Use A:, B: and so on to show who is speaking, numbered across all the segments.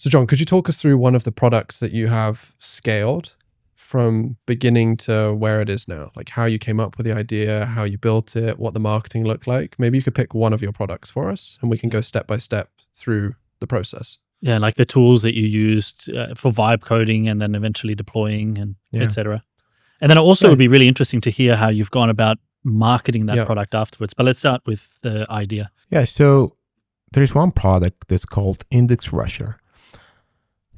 A: So John, could you talk us through one of the products that you have scaled from beginning to where it is now? Like how you came up with the idea, how you built it, what the marketing looked like. Maybe you could pick one of your products for us and we can go step by step through the process.
B: Yeah, like the tools that you used for vibe coding and then eventually deploying and etc. And then also it would be really interesting to hear how you've gone about marketing that product afterwards. But let's start with the idea.
C: Yeah, so there's one product that's called Index Rusher.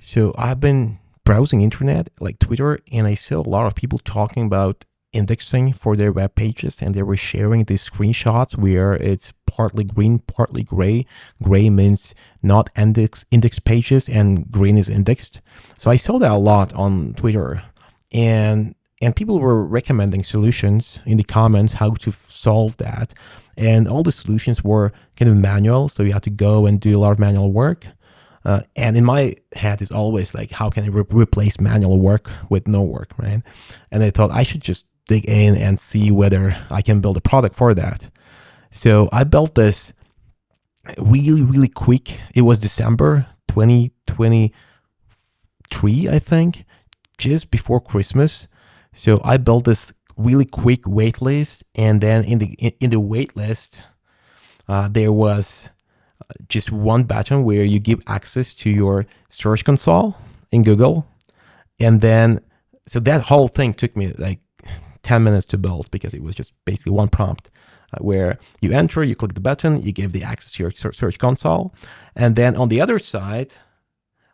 C: So I've been browsing internet like Twitter, and I saw a lot of people talking about indexing for their web pages, and they were sharing these screenshots where it's partly green, partly gray. Gray means not index pages, and green is indexed. So I saw that a lot on Twitter, and people were recommending solutions in the comments how to solve that. And all the solutions were kind of manual, so you had to go and do a lot of manual work. And in my head, it's always like, how can I replace manual work with no work, right? And I thought I should just dig in and see whether I can build a product for that. So I built this really, really quick. It was December 2023, I think, just before Christmas. So I built this really quick wait list, and then in the wait list, there was just one button where you give access to your search console in Google. And then, so that whole thing took me like 10 minutes to build because it was just basically one prompt where you enter, you click the button, you give the access to your search console. And then on the other side,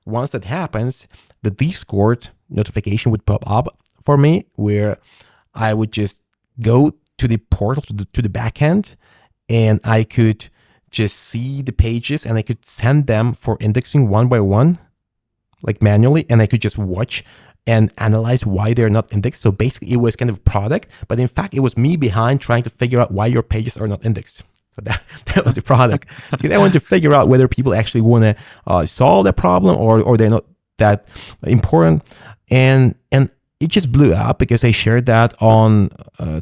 C: once that happens, the Discord notification would pop up for me where I would just go to the portal, to the backend, and I could just see the pages and I could send them for indexing one by one, like manually, and I could just watch and analyze why they're not indexed. So basically it was kind of a product, but in fact it was me behind trying to figure out why your pages are not indexed. So that was the product. Because I wanted to figure out whether people actually want to solve that problem or they're not that important. And it just blew up because I shared that on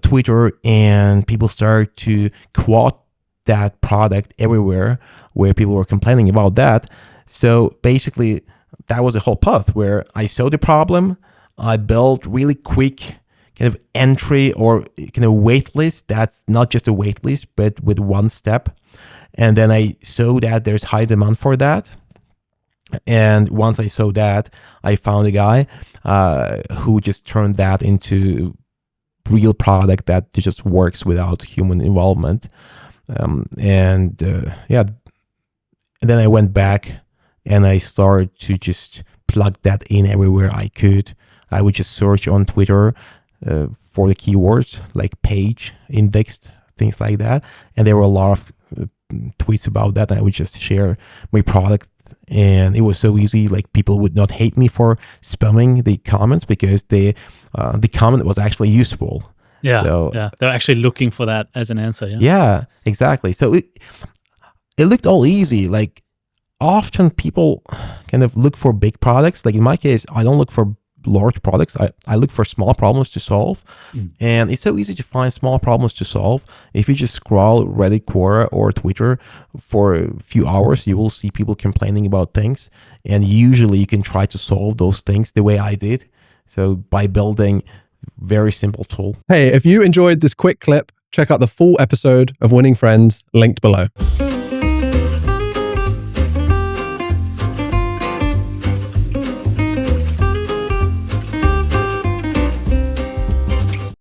C: Twitter, and people started to quote that product everywhere where people were complaining about that. So basically that was the whole path where I saw the problem. I built really quick kind of entry or kind of wait list. That's not just a wait list, but with one step. And then I saw that there's high demand for that. And once I saw that, I found a guy who just turned that into real product that just works without human involvement. And then I went back and I started to just plug that in everywhere I could. I would just search on Twitter for the keywords like page, indexed, things like that. And there were a lot of tweets about that. And I would just share my product. And it was so easy. Like people would not hate me for spamming the comments because the comment was actually useful.
B: Yeah, so, they're actually looking for that as an answer.
C: Yeah, exactly. So it looked all easy. Like often people kind of look for big products. Like in my case, I don't look for large products. I look for small problems to solve. And it's so easy to find small problems to solve. If you just scroll Reddit, Quora, or Twitter for a few hours, you will see people complaining about things. And usually you can try to solve those things the way I did. So by building very simple tool.
A: Hey, if you enjoyed this quick clip, check out the full episode of Winning Friends linked below.